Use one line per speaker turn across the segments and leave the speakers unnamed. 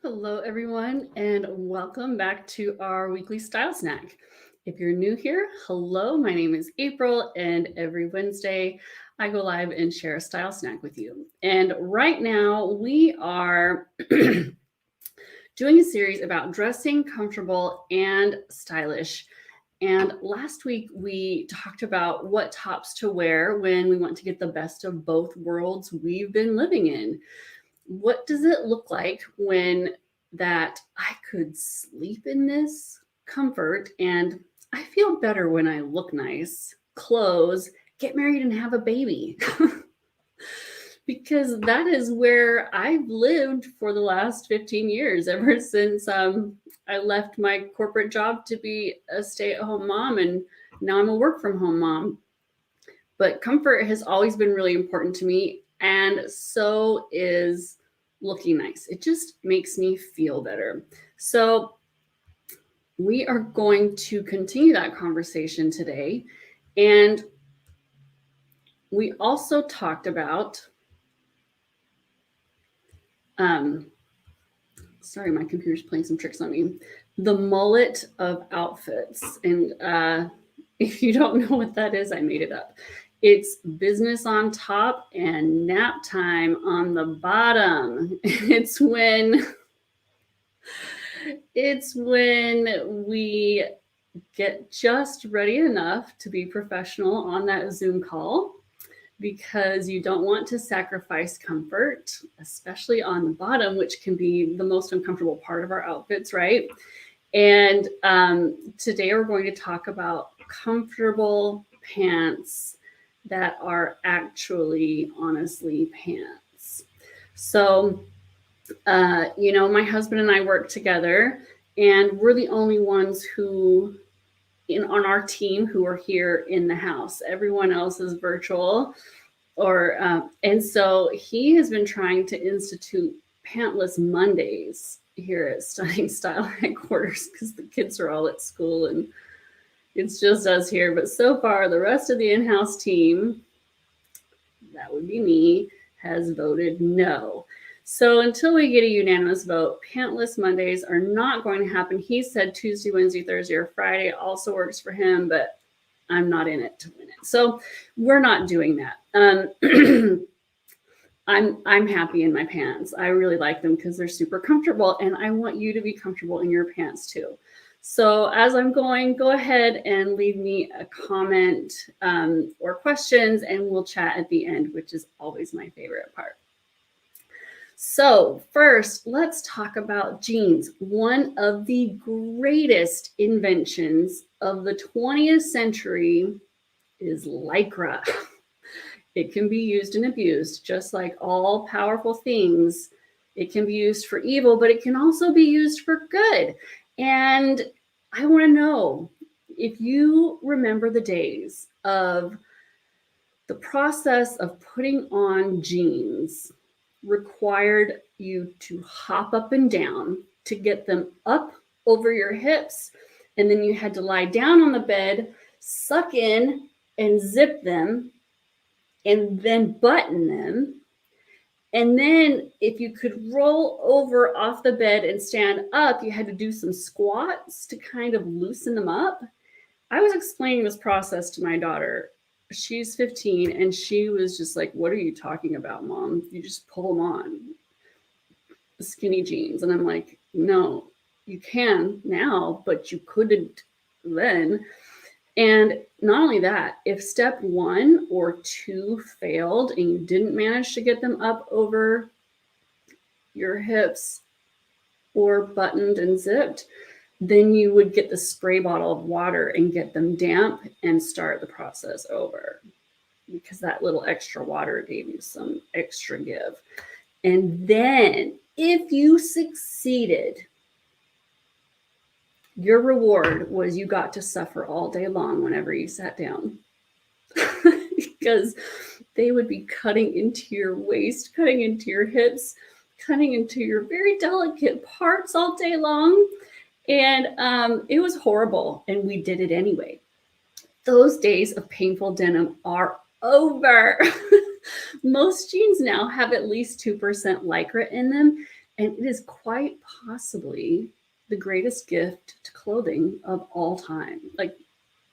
Hello, everyone, and welcome back to our weekly style snack. If you're new here, hello, my name is April, and every Wednesday I go live and share a style snack with you. And right now we are doing a series about dressing comfortable and stylish. And last week we talked about what tops to wear when we want to get the best of both worlds we've been living in. What does it look like when that I could sleep in this comfort and I feel better when I look nice, clothes, get married and have a baby? Because that is where I've lived for the last 15 years, ever since I left my corporate job to be a stay-at-home mom, and now I'm a work from home mom. But comfort has always been really important to me, and so is looking nice. It just makes me feel better. So we are going to continue that conversation today. And we also talked about, sorry, my computer's playing some tricks on me, the mullet of outfits. And if you don't know what that is, I made it up. It's business on top and nap time on the bottom. It's when we get just ready enough to be professional on that Zoom call because you don't want to sacrifice comfort, especially on the bottom, which can be the most uncomfortable part of our outfits, right? And today we're going to talk about comfortable pants that are actually, honestly, pants. So, my husband and I work together, and we're the only ones on our team who are here in the house. Everyone else is virtual, and so he has been trying to institute pantless Mondays here at Stunning Style headquarters because the kids are all at school and it's just us here. But so far, the rest of the in-house team, that would be me, has voted no. So until we get a unanimous vote, pantless Mondays are not going to happen. He said Tuesday, Wednesday, Thursday, or Friday also works for him, but I'm not in it to win it. So we're not doing that. I'm happy in my pants. I really like them because they're super comfortable, and I want you to be comfortable in your pants too. So as I'm going, go ahead and leave me a comment or questions, and we'll chat at the end, which is always my favorite part. So first, let's talk about jeans. One of the greatest inventions of the 20th century is Lycra. It can be used and abused, just like all powerful things. It can be used for evil, but it can also be used for good. And I want to know if you remember the days of the process of putting on jeans required you to hop up and down to get them up over your hips. And then you had to lie down on the bed, suck in and zip them, and then button them. And then if you could roll over off the bed and stand up, you had to do some squats to kind of loosen them up. I was explaining this process to my daughter. She's 15 and she was just like, "What are you talking about, Mom? You just pull them on, skinny jeans." And I'm like, "No, you can now, but you couldn't then." And not only that, if step 1 or 2 failed and you didn't manage to get them up over your hips or buttoned and zipped, then you would get the spray bottle of water and get them damp and start the process over, because that little extra water gave you some extra give. And then if you succeeded, your reward was you got to suffer all day long whenever you sat down. Because they would be cutting into your waist, cutting into your hips, cutting into your very delicate parts all day long. And it was horrible, and we did it anyway. Those days of painful denim are over. Most jeans now have at least 2% Lycra in them. And it is quite possibly the greatest gift to clothing of all time. Like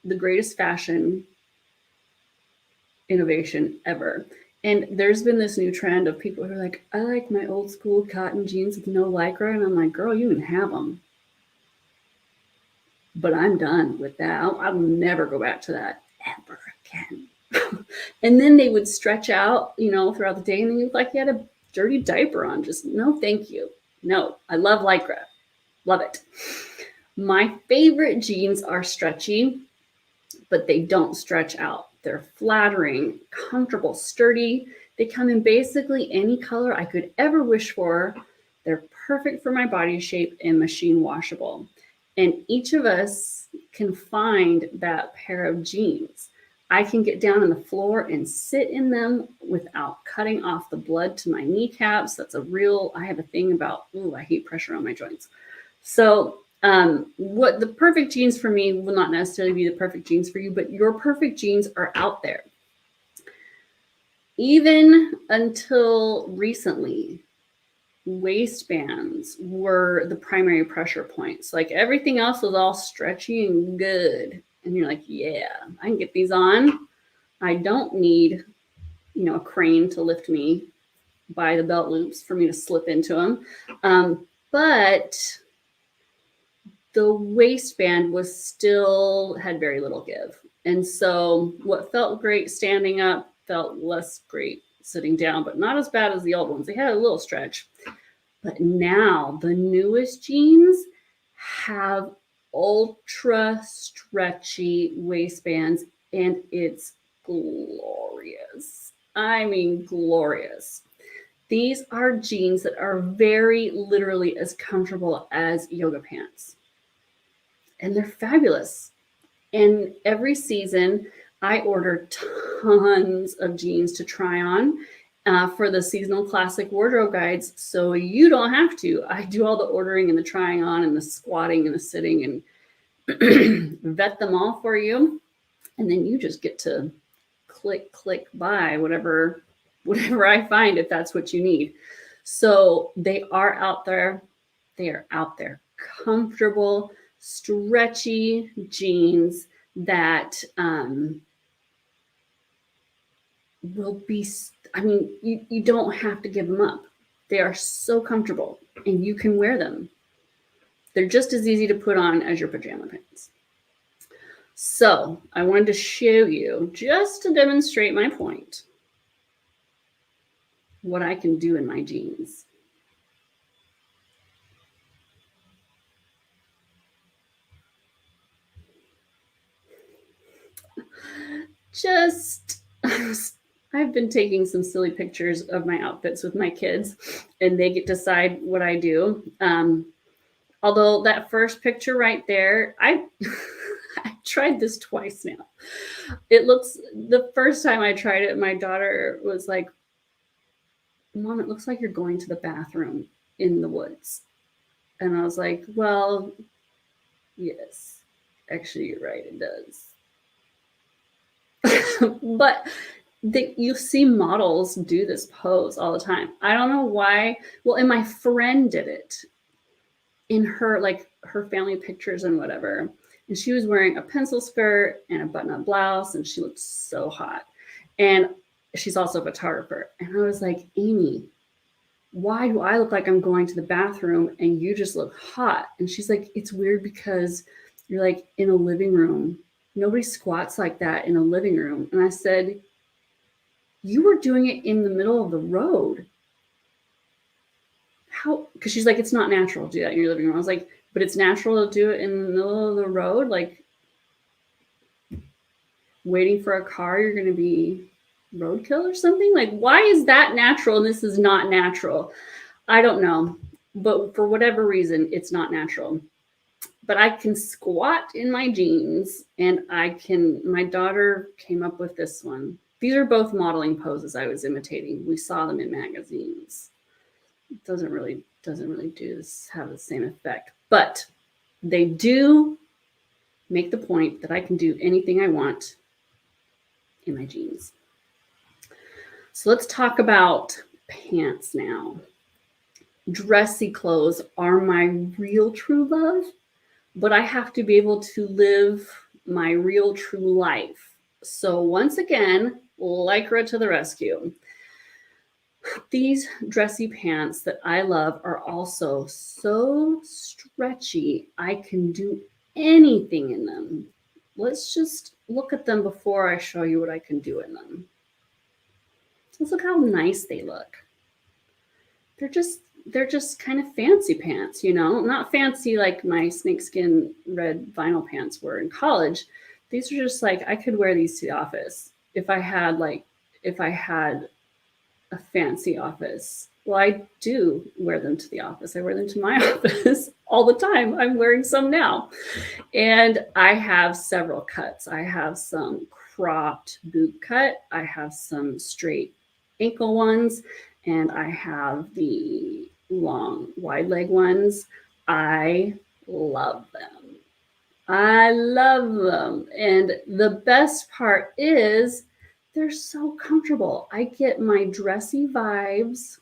the greatest fashion innovation ever. And there's been this new trend of people who are like, I like my old school cotton jeans with no lycra. And I'm like, girl, you can have them. But I'm done with that. I will never go back to that ever again. And then they would stretch out, throughout the day, and then you look like you had a dirty diaper on. Just no, thank you. No, I love lycra. Love it. My favorite jeans are stretchy, but they don't stretch out. They're flattering, comfortable, sturdy. They come in basically any color I could ever wish for. They're perfect for my body shape and machine washable. And each of us can find that pair of jeans. I can get down on the floor and sit in them without cutting off the blood to my kneecaps. I have a thing about, I hate pressure on my joints. So what the perfect jeans for me will not necessarily be the perfect jeans for you, but your perfect jeans are out there. Even until recently, waistbands were the primary pressure points. Like everything else was all stretchy and good. And you're like, yeah, I can get these on. I don't need, a crane to lift me by the belt loops for me to slip into them. But the waistband had very little give. And so what felt great standing up felt less great sitting down, but not as bad as the old ones. They had a little stretch. But now the newest jeans have ultra stretchy waistbands, and it's glorious. I mean, glorious. These are jeans that are very literally as comfortable as yoga pants. And they're fabulous. And every season, I order tons of jeans to try on for the seasonal classic wardrobe guides. So you don't have to. I do all the ordering and the trying on and the squatting and the sitting and vet them all for you. And then you just get to click, buy whatever I find, if that's what you need. So they are out there. They are out there. Comfortable, stretchy jeans that will be, you don't have to give them up. They are so comfortable and you can wear them. They're just as easy to put on as your pajama pants. So I wanted to show you, just to demonstrate my point, what I can do in my jeans. I've been taking some silly pictures of my outfits with my kids, and they get to decide what I do. Although that first picture right there, I tried this twice now. The first time I tried it, my daughter was like, Mom, it looks like you're going to the bathroom in the woods. And I was like, well, yes, actually, you're right, it does. But you see models do this pose all the time. I don't know why. Well, and my friend did it in her family pictures and whatever. And she was wearing a pencil skirt and a button-up blouse, and she looked so hot. And she's also a photographer. And I was like, Amy, why do I look like I'm going to the bathroom and you just look hot? And she's like, it's weird because you're like in a living room. Nobody squats like that in a living room. And I said, you were doing it in the middle of the road. How? Because she's like, it's not natural to do that in your living room. I was like, but it's natural to do it in the middle of the road, like waiting for a car, you're going to be roadkill or something? Like, why is that natural and this is not natural? I don't know. But for whatever reason, it's not natural. But I can squat in my jeans, and my daughter came up with this one. These are both modeling poses I was imitating. We saw them in magazines. It doesn't really have the same effect, but they do make the point that I can do anything I want in my jeans. So let's talk about pants now. dressy clothes are my real true love, but I have to be able to live my real true life. So once again, Lycra to the rescue. These dressy pants that I love are also so stretchy, I can do anything in them. Let's just look at them before I show you what I can do in them. Let's look how nice they look. They're just kind of fancy pants, you know, not fancy like my snakeskin red vinyl pants were in college. These are just like, I could wear these to the office if I had a fancy office. Well, I do wear them to the office. I wear them to my office all the time. I'm wearing some now. And I have several cuts. I have some cropped boot cut. I have some straight ankle ones. And I have the long wide leg ones. I love them. I love them. And the best part is they're so comfortable. I get my dressy vibes.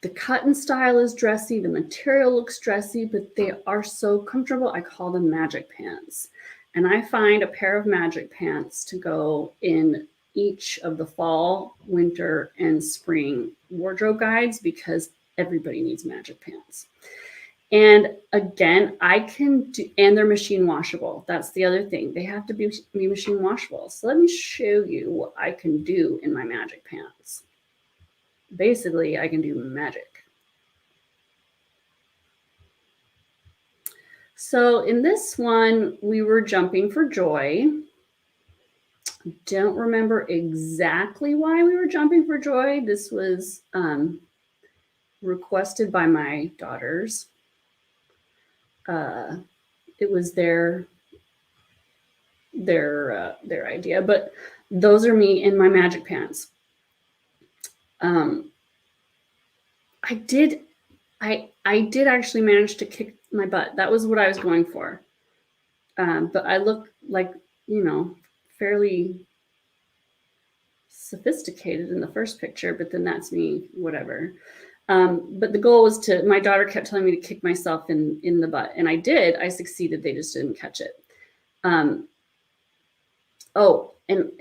The cut and style is dressy. The material looks dressy, but they are so comfortable. I call them magic pants. And I find a pair of magic pants to go in each of the fall, winter, and spring wardrobe guides because everybody needs magic pants. And again, I can do, and they're machine washable. That's the other thing. They have to be machine washable. So let me show you what I can do in my magic pants. Basically, I can do magic. So in this one, we were jumping for joy. Don't remember exactly why we were jumping for joy. This was requested by my daughters. It was their idea, but those are me in my magic pants. I did actually manage to kick my butt. That was what I was going for. But I look like, you know, fairly sophisticated in the first picture, but then that's me, whatever. But the goal was my daughter kept telling me to kick myself in the butt, and I did. I succeeded. They just didn't catch it. Oh, and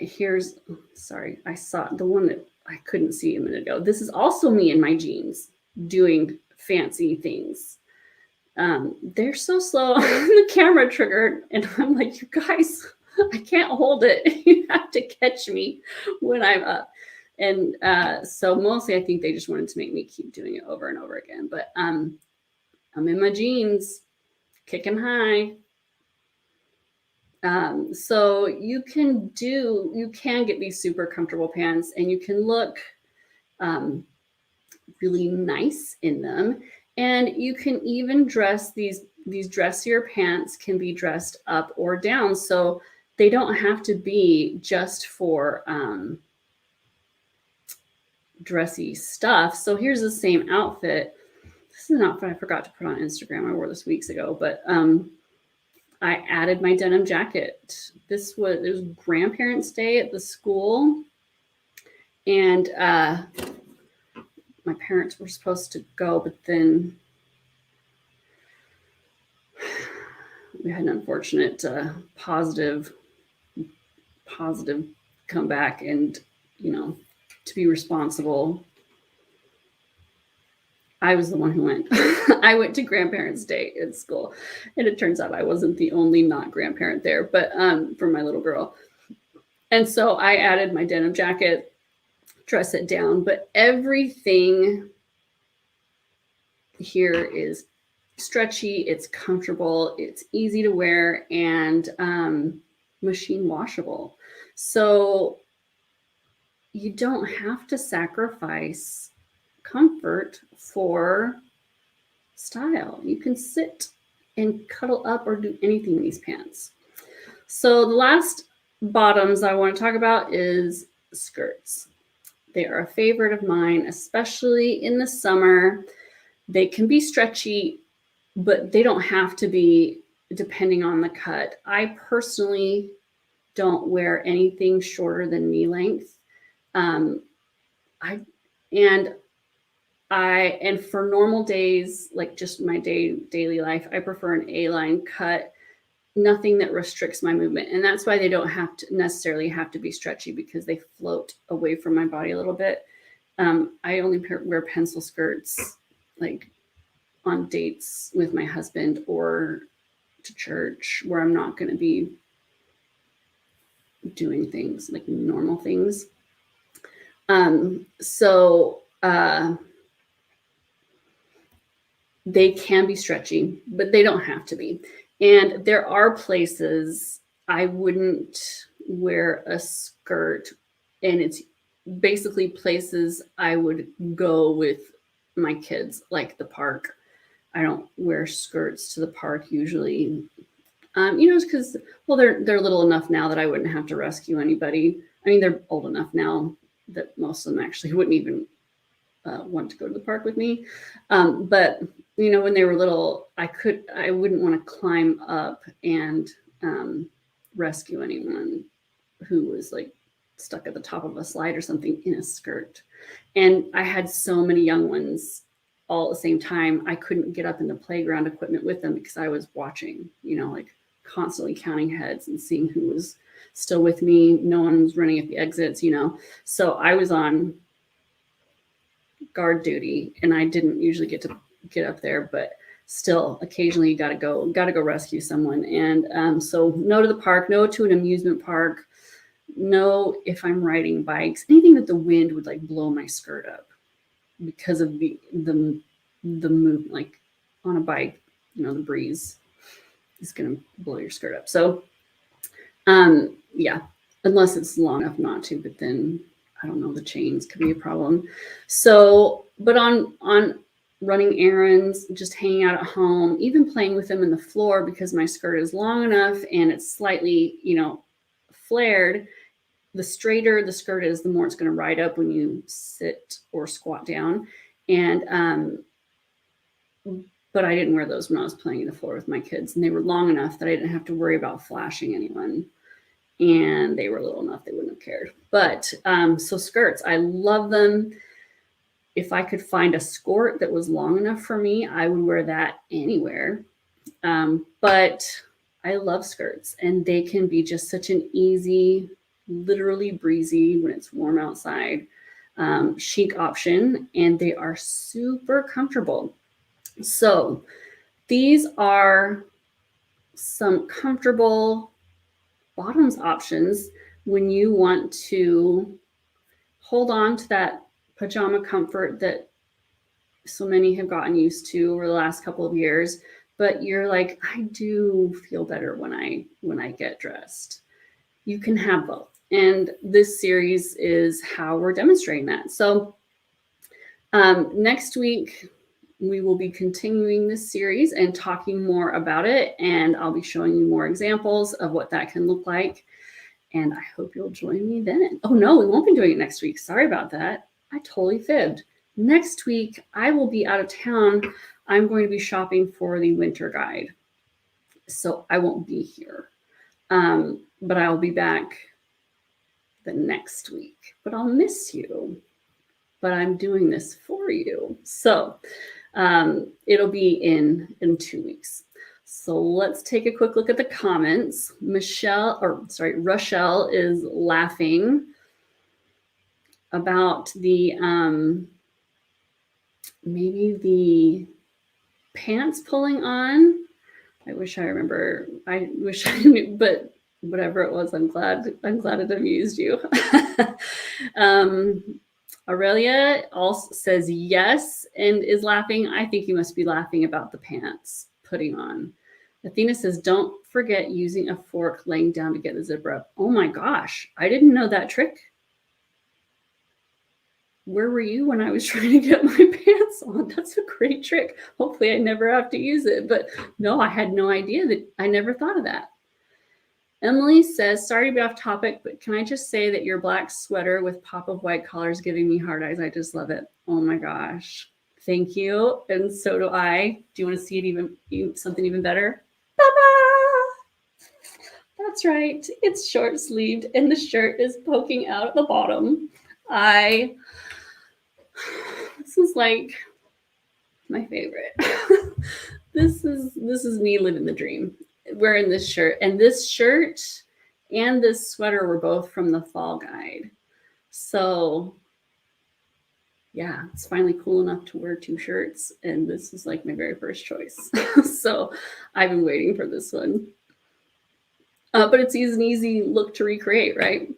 sorry, I saw the one that I couldn't see a minute ago. This is also me in my jeans doing fancy things. They're so slow on the camera trigger, and I'm like, you guys, I can't hold it. You have to catch me when I'm up. And so mostly I think they just wanted to make me keep doing it over and over again. But I'm in my jeans, kicking high. So you can get these super comfortable pants, and you can look really nice in them. And you can even dress these dressier pants can be dressed up or down. So they don't have to be just for dressy stuff. So here's the same outfit. This is an outfit I forgot to put on Instagram. I wore this weeks ago, but I added my denim jacket. It was Grandparents' Day at the school, and my parents were supposed to go, but then we had an unfortunate positive comeback, and to be responsible, I was the one who went. I went to Grandparents' Day at school, and it turns out I wasn't the only not grandparent there, but for my little girl. And so I added my denim jacket, dress it down, but everything here is stretchy, it's comfortable, it's easy to wear, and machine washable. So you don't have to sacrifice comfort for style. You can sit and cuddle up or do anything in these pants. So the last bottoms I want to talk about is skirts. They are a favorite of mine, especially in the summer. They can be stretchy, but they don't have to be depending on the cut. I personally don't wear anything shorter than knee length. And for normal days, like just my daily life, I prefer an A-line cut, nothing that restricts my movement. And that's why they don't necessarily have to be stretchy, because they float away from my body a little bit. I only wear pencil skirts like on dates with my husband or to church, where I'm not going to be doing things like normal things. So they can be stretchy, but they don't have to be. And there are places I wouldn't wear a skirt, and it's basically places I would go with my kids, like the park. I don't wear skirts to the park usually. Because, well, they're little enough now that I wouldn't have to rescue anybody. I mean, they're old enough now that most of them actually wouldn't even want to go to the park with me. But when they were little, I wouldn't want to climb up and rescue anyone who was like stuck at the top of a slide or something in a skirt. And I had so many young ones all at the same time. I couldn't get up in the playground equipment with them because I was watching, like constantly counting heads and seeing who was still with me. No one was running at the exits, So I was on guard duty, and I didn't usually get to get up there, but still occasionally you got to go rescue someone. And so no to the park, no to an amusement park, no if I'm riding bikes, anything that the wind would like blow my skirt up because of the movement. Like on a bike, the breeze is going to blow your skirt up. So yeah, unless it's long enough not to, but then I don't know, the chains could be a problem. So, but on running errands, just hanging out at home, even playing with them in the floor, because my skirt is long enough and it's slightly, flared, the straighter the skirt is, the more it's going to ride up when you sit or squat down. And, but I didn't wear those when I was playing in the floor with my kids, and they were long enough that I didn't have to worry about flashing anyone. And they were little enough they wouldn't have cared. But so skirts, I love them. If I could find a skirt that was long enough for me, I would wear that anywhere. But I love skirts, and they can be just such an easy, literally breezy when it's warm outside, chic option, and they are super comfortable. So these are some comfortable bottoms options when you want to hold on to that pajama comfort that so many have gotten used to over the last couple of years, but you're like, I do feel better when I get dressed. You can have both. And this series is how we're demonstrating that. So next week, we will be continuing this series and talking more about it. And I'll be showing you more examples of what that can look like. And I hope you'll join me then. Oh, no, we won't be doing it next week. Sorry about that. I totally fibbed. Next week, I will be out of town. I'm going to be shopping for the winter guide. So I won't be here. But I'll be back the next week. But I'll miss you. But I'm doing this for you. So it'll be in 2 weeks. So let's take a quick look at the comments. Rochelle is laughing about the maybe the pants pulling on. I wish I remember. I wish I knew, but whatever it was, I'm glad it amused you. Aurelia also says yes and is laughing. I think you must be laughing about the pants putting on. Athena says, don't forget using a fork laying down to get the zipper up. Oh my gosh, I didn't know that trick. Where were you when I was trying to get my pants on? That's a great trick. Hopefully I never have to use it. But no, I had no idea that. I never thought of that. Emily says, sorry to be off topic, but can I just say that your black sweater with pop of white collar is giving me hard eyes. I just love it. Oh my gosh. Thank you. And so do I. Do you want to see it something even better? Ta-da! That's right. It's short sleeved and the shirt is poking out at the bottom. Let's is like my favorite. This is me living the dream. Wearing this shirt, and this sweater were both from the fall guide. So yeah, it's finally cool enough to wear 2 shirts, and this is like my very first choice. So I've been waiting for this one. But it's an easy look to recreate, right?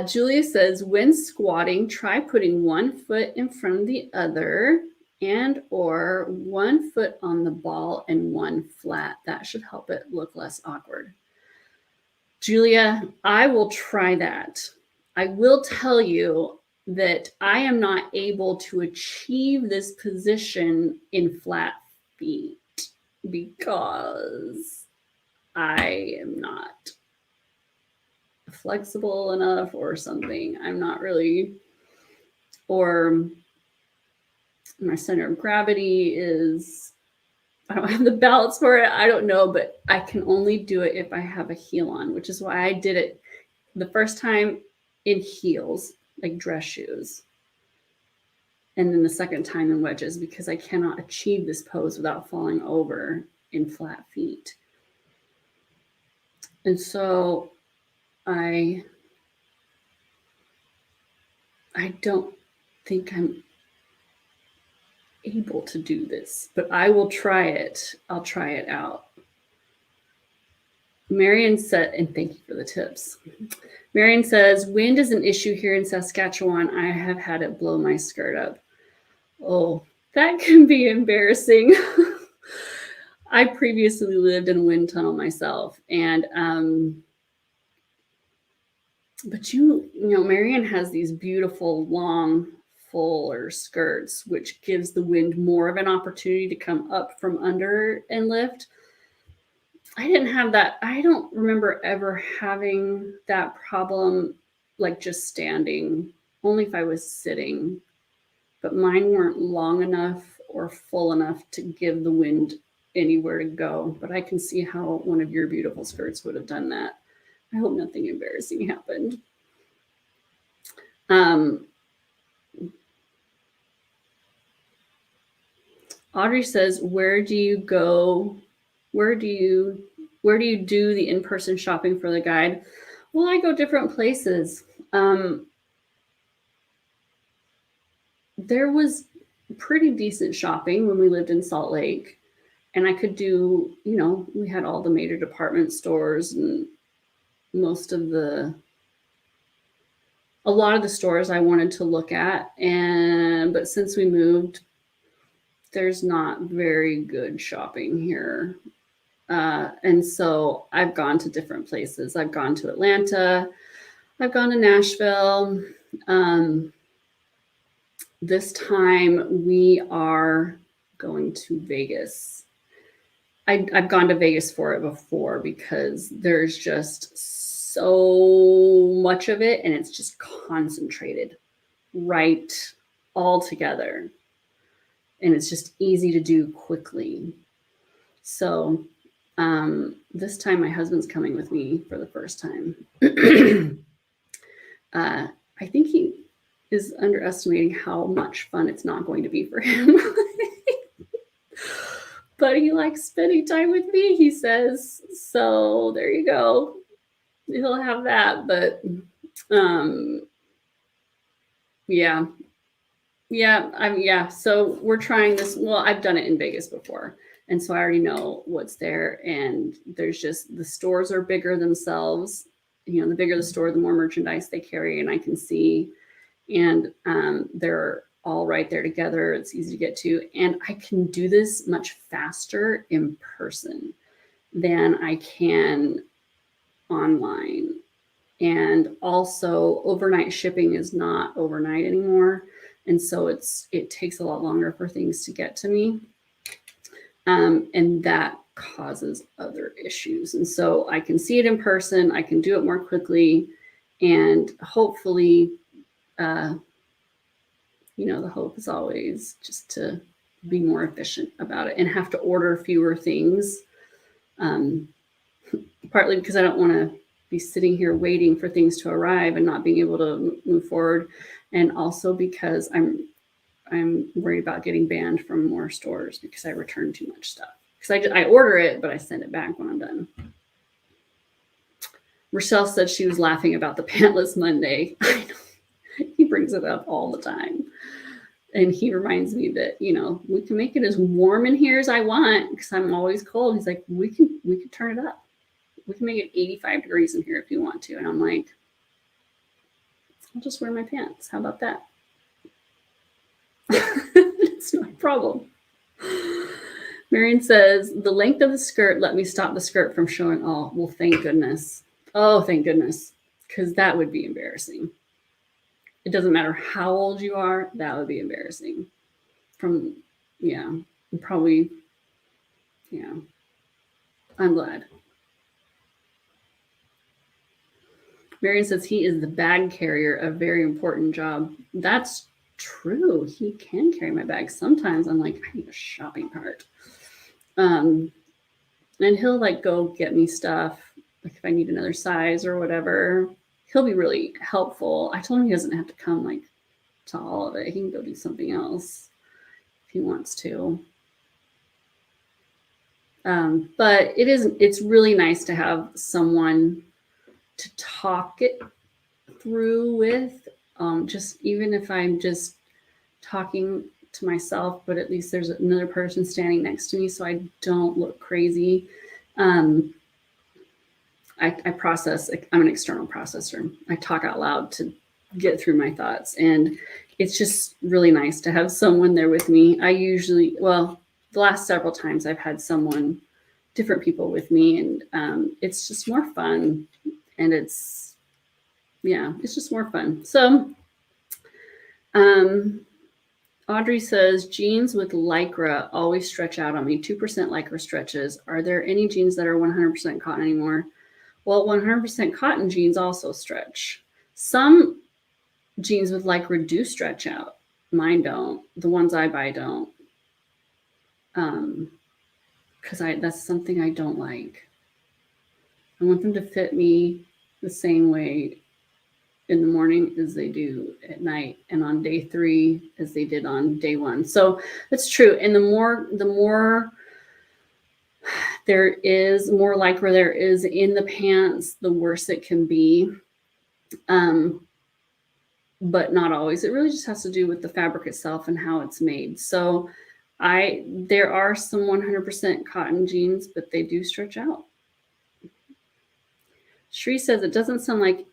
Julia says, when squatting, try putting one foot in front of the other and or one foot on the ball and one flat. That should help it look less awkward. Julia, I will try that. I will tell you that I am not able to achieve this position in flat feet because I am not flexible enough or something. I'm not really, or my center of gravity is, I don't have the balance for it. I don't know, but I can only do it if I have a heel on, which is why I did it the first time in heels, like dress shoes. And then the second time in wedges, because I cannot achieve this pose without falling over in flat feet. And so I don't think I'm able to do this, but I will try it. I'll try it out. Marion said, and thank you for the tips. Marion says, wind is an issue here in Saskatchewan. I have had it blow my skirt up. Oh, that can be embarrassing. I previously lived in a wind tunnel myself, and but you know, Marion has these beautiful long fuller skirts, which gives the wind more of an opportunity to come up from under and lift. I didn't have that. I don't remember ever having that problem, like just standing, only if I was sitting. But mine weren't long enough or full enough to give the wind anywhere to go. But I can see how one of your beautiful skirts would have done that. I hope nothing embarrassing happened. Audrey says, where do you do the in-person shopping for the guide? Well, I go different places. There was pretty decent shopping when we lived in Salt Lake, and I could do, you know, we had all the major department stores and a lot of the stores I wanted to look at, but since we moved, there's not very good shopping here. And so I've gone to different places. I've gone to Atlanta. I've gone to Nashville. This time we are going to Vegas. I've gone to Vegas for it before because there's just so much of it and it's just concentrated right all together. And it's just easy to do quickly. So this time my husband's coming with me for the first time. I think he is underestimating how much fun it's not going to be for him. But he likes spending time with me, he says. So there you go. He'll have that. But yeah. So we're trying this. Well, I've done it in Vegas before. And so I already know what's there. And there's just, the stores are bigger themselves. You know, the bigger the store, the more merchandise they carry, and I can see. And they're all right there together. It's easy to get to. And I can do this much faster in person than I can online. And also overnight shipping is not overnight anymore. And so it takes a lot longer for things to get to me. And that causes other issues. And so I can see it in person. I can do it more quickly. And hopefully, you know, the hope is always just to be more efficient about it and have to order fewer things. Partly because I don't want to be sitting here waiting for things to arrive and not being able to move forward. And also because I'm worried about getting banned from more stores because I return too much stuff. Because I order it, but I send it back when I'm done. Rochelle said she was laughing about the pantless Monday. I know. He brings it up all the time. And he reminds me that, you know, we can make it as warm in here as I want because I'm always cold. He's like, we can turn it up. We can make it 85 degrees in here if you want to. And I'm like, I'll just wear my pants. How about that? It's no problem. Marion says, the length of the skirt let me stop the skirt from showing all. Well, thank goodness. Oh, thank goodness. Because that would be embarrassing. It doesn't matter how old you are. That would be embarrassing. Probably, yeah. I'm glad. Marion says he is the bag carrier, a very important job. That's true. He can carry my bag. Sometimes I'm like, I need a shopping cart. And he'll like go get me stuff, like if I need another size or whatever. He'll be really helpful. I told him he doesn't have to come like to all of it. He can go do something else if he wants to. But it's really nice to have someone to talk it through with, just even if I'm just talking to myself, but at least there's another person standing next to me so I don't look crazy. I process, I'm an external processor. I talk out loud to get through my thoughts. And it's just really nice to have someone there with me. The last several times I've had different people with me, and it's just more fun. And it's just more fun. So, Audrey says, jeans with Lycra always stretch out on me. 2% Lycra stretches. Are there any jeans that are 100% cotton anymore? Well, 100% cotton jeans also stretch. Some jeans with Lycra do stretch out. Mine don't. The ones I buy don't. Because that's something I don't like. I want them to fit me the same way in the morning as they do at night, and on day 3 as they did on day 1. So that's true. And the more there is, more Lycra there is in the pants, the worse it can be. But not always. It really just has to do with the fabric itself and how it's made. So there are some 100% cotton jeans, but they do stretch out. Shree says it doesn't sound like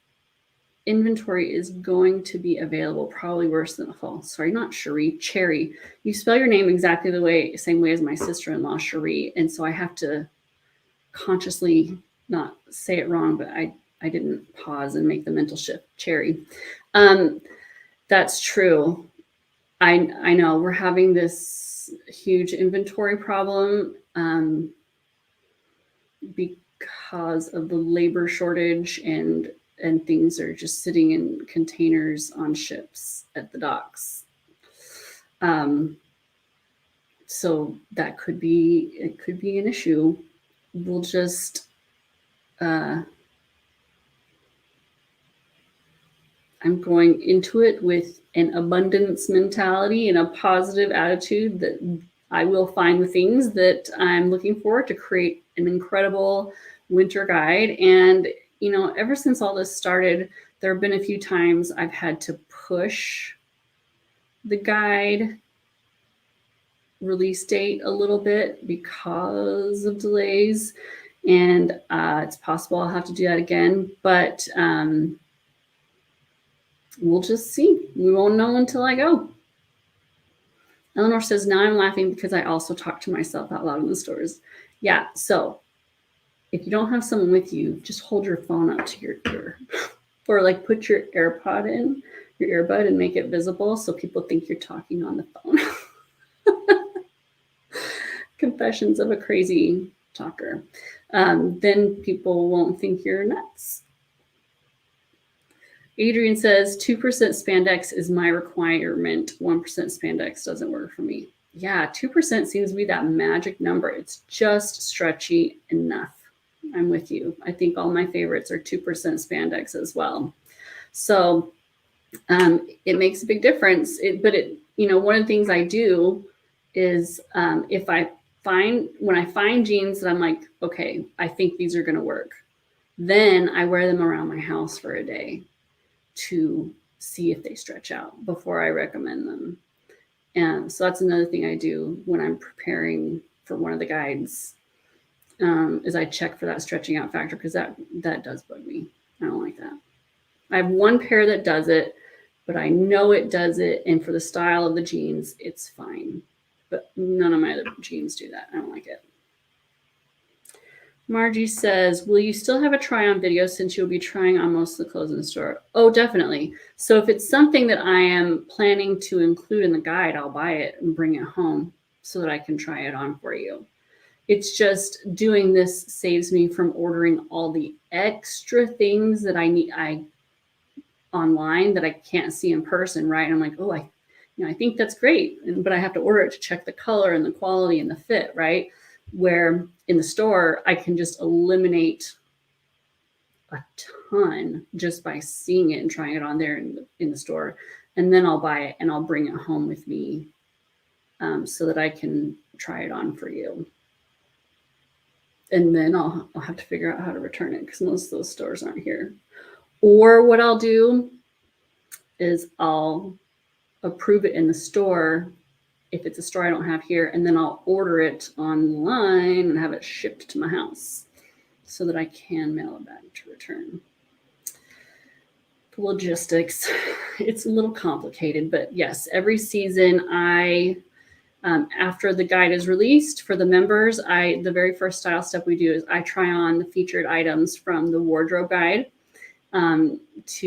inventory is going to be available, probably worse than the fall. Sorry, not Cherie, Cherry. You spell your name exactly the same way as my sister-in-law, Cherie. And so I have to consciously not say it wrong, but I didn't pause and make the mental shift. Cherry. That's true. I know we're having this huge inventory problem because of the labor shortage, and things are just sitting in containers on ships at the docks. So that could be an issue. We'll just I'm going into it with an abundance mentality and a positive attitude that I will find the things that I'm looking for to create an incredible winter guide. And, you know, ever since all this started, there have been a few times I've had to push the guide release date a little bit because of delays. And it's possible I'll have to do that again, but we'll just see. We won't know until I go. Eleanor says, now I'm laughing because I also talk to myself out loud in the stores. Yeah, so if you don't have someone with you, just hold your phone up to your ear. Or like put your AirPod in, your earbud, and make it visible so people think you're talking on the phone. Confessions of a crazy talker. Then people won't think you're nuts. Adrian says 2% spandex is my requirement. 1% spandex doesn't work for me. Yeah, 2% seems to be that magic number. It's just stretchy enough. I'm with you. I think all my favorites are 2% spandex as well. So it makes a big difference. One of the things I do is when I find jeans that I'm like, okay, I think these are going to work, then I wear them around my house for a day to see if they stretch out before I recommend them. And so that's another thing I do when I'm preparing for one of the guides, is I check for that stretching out factor, because that does bug me. I don't like that. I have one pair that does it, but I know it does it. And for the style of the jeans, it's fine. But none of my other jeans do that. I don't like it. Margie says, will you still have a try on video since you'll be trying on most of the clothes in the store? Oh, definitely. So if it's something that I am planning to include in the guide, I'll buy it and bring it home so that I can try it on for you. It's just doing this saves me from ordering all the extra things that I need online that I can't see in person, right? And I'm like, oh, I think that's great, but I have to order it to check the color and the quality and the fit, right? Where in the store, I can just eliminate a ton just by seeing it and trying it on there in the store. And then I'll buy it and I'll bring it home with me so that I can try it on for you. And then I'll have to figure out how to return it, because most of those stores aren't here. Or what I'll do is I'll approve it in the store if it's a store I don't have here, and then I'll order it online and have it shipped to my house so that I can mail it back to return. The logistics, it's a little complicated, but yes, every season after the guide is released for the members, the very first style step we do is I try on the featured items from the wardrobe guide. This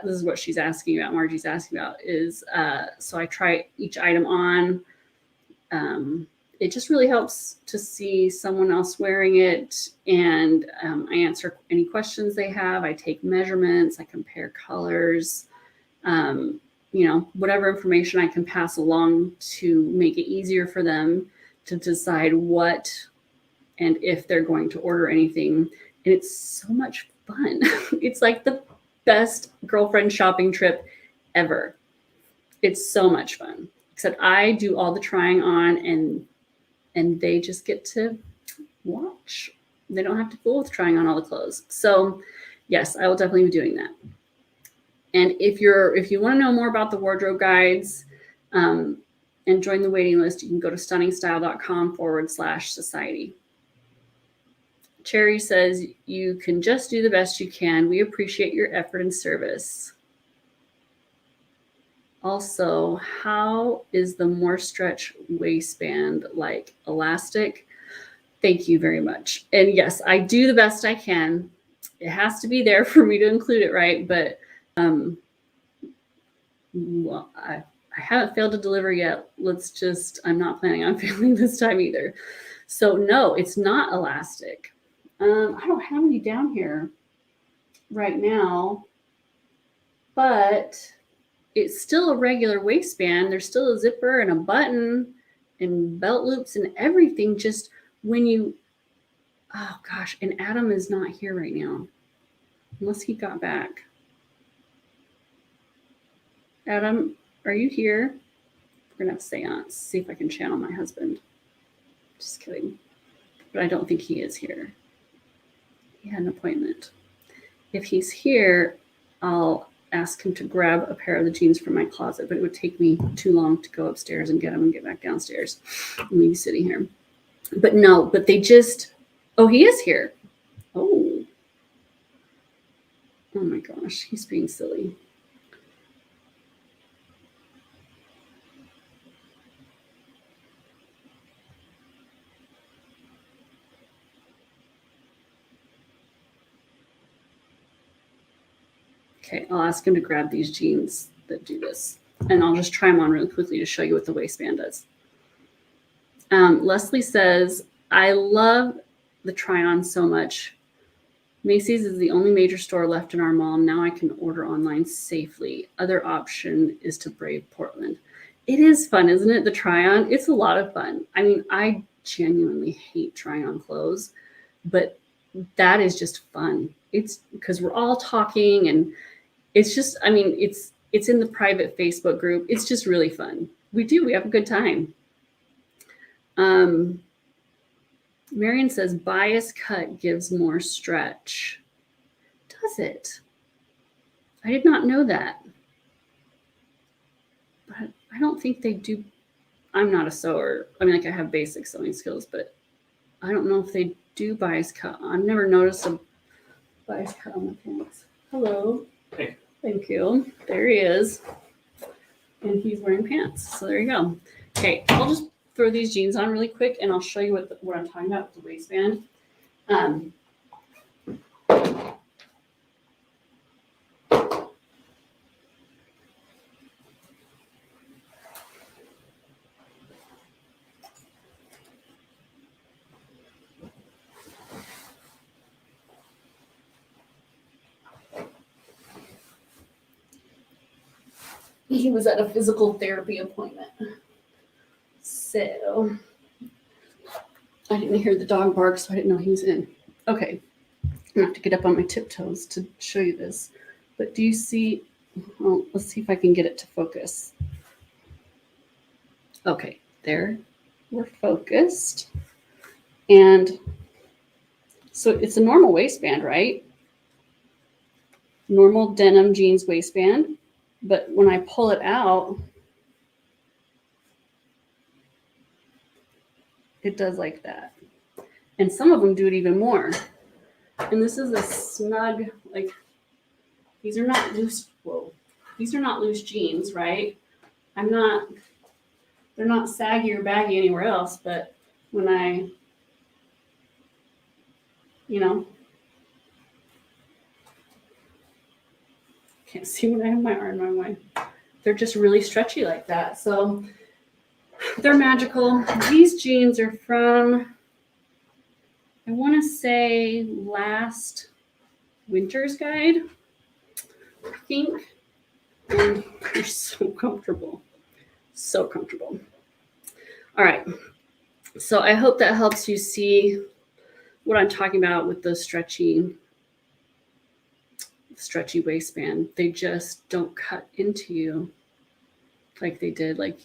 is what she's asking about, Margie's asking about, is so I try each item on. It just really helps to see someone else wearing it, and I answer any questions they have. I take measurements, I compare colors, whatever information I can pass along to make it easier for them to decide what and if they're going to order anything. And it's so much fun. It's like the best girlfriend shopping trip ever. It's so much fun. Except I do all the trying on, and they just get to watch. They don't have to fool with trying on all the clothes. So yes, I will definitely be doing that. And if you want to know more about the wardrobe guides and join the waiting list, you can go to stunningstyle.com/society. Cherry says, you can just do the best you can. We appreciate your effort and service. Also, how is the more stretch waistband like elastic? Thank you very much. And yes, I do the best I can. It has to be there for me to include it, right? But I haven't failed to deliver yet. I'm not planning on failing this time either. So no, it's not elastic. I don't have any down here right now, but it's still a regular waistband. There's still a zipper and a button and belt loops and everything. Just oh gosh, and Adam is not here right now, unless he got back. Adam, are you here? We're gonna have to seance, see if I can channel my husband. Just kidding. But I don't think he is here. He had an appointment. If he's here, I'll ask him to grab a pair of the jeans from my closet, but it would take me too long to go upstairs and get them and get back downstairs and leave you sitting here. But no, but he is here. Oh my gosh, he's being silly. Okay, I'll ask him to grab these jeans that do this, and I'll just try them on really quickly to show you what the waistband does. Leslie says, I love the try-on so much. Macy's is the only major store left in our mall. Now I can order online safely. Other option is to brave Portland. It is fun, isn't it? The try-on, it's a lot of fun. I mean, I genuinely hate trying on clothes, but that is just fun. It's because we're all talking, and it's just, I mean, it's in the private Facebook group. It's just really fun. We have a good time. Marion says bias cut gives more stretch. Does it? I did not know that. But I don't think they do. I'm not a sewer. I mean, like, I have basic sewing skills, but I don't know if they do bias cut. I've never noticed a bias cut on the pants. Hello.
Hey.
Thank you. There he is. And he's wearing pants. So there you go. Okay, I'll just throw these jeans on really quick, and I'll show you what I'm talking about with the waistband. He was at a physical therapy appointment. So I didn't hear the dog bark, so I didn't know he was in. Okay. I'm gonna have to get up on my tiptoes to show you this. But do you see? Well, let's see if I can get it to focus. Okay, there. We're focused. And so it's a normal waistband, right? Normal denim jeans waistband. But when I pull it out, it does like that. And some of them do it even more. And this is a snug, like, these are not loose. Whoa. These are not loose jeans, right? They're not saggy or baggy anywhere else, but when I, can't see when I have my arm on my way. They're just really stretchy like that. So they're magical. These jeans are from, I want to say, last winter's guide, I think. And they're so comfortable. So comfortable. All right. So I hope that helps you see what I'm talking about with the stretchy waistband. They just don't cut into you like they did. Like,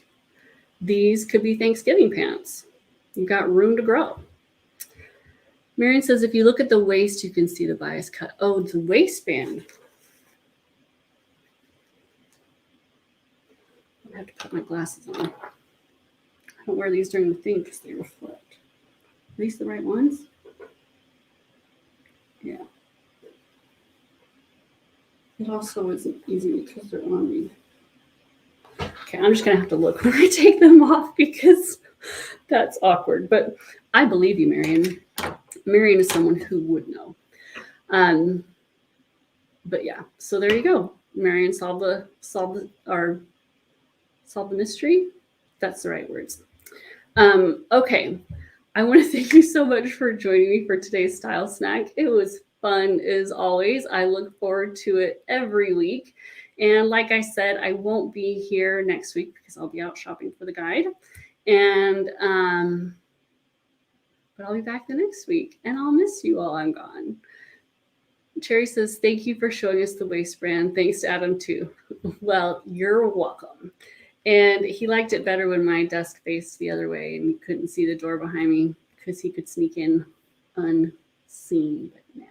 these could be Thanksgiving pants. You've got room to grow. Marion says, if you look at the waist, you can see the bias cut. Oh, the waistband. I have to put my glasses on. I don't wear these during the thing because they reflect. Are these the right ones? Yeah. It also isn't easy because they're on me. Okay, I'm just going to have to look when I take them off because that's awkward. But I believe you, Marion. Marion is someone who would know. But yeah, so there you go. Marion solved the mystery. That's the right words. Okay. I want to thank you so much for joining me for today's Style Snack. It was fun as always. I look forward to it every week. And like I said, I won't be here next week because I'll be out shopping for the guide. And but I'll be back the next week, and I'll miss you while I'm gone. Cherry says, thank you for showing us the waistband. Thanks to Adam too. Well, you're welcome. And he liked it better when my desk faced the other way and you couldn't see the door behind me because he could sneak in unseen. But now.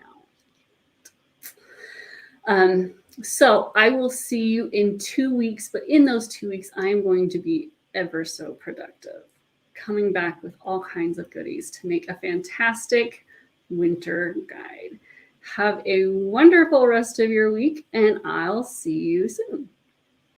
So I will see you in 2 weeks. But in those 2 weeks, I'm going to be ever so productive, coming back with all kinds of goodies to make a fantastic winter guide. Have a wonderful rest of your week, and I'll see you soon.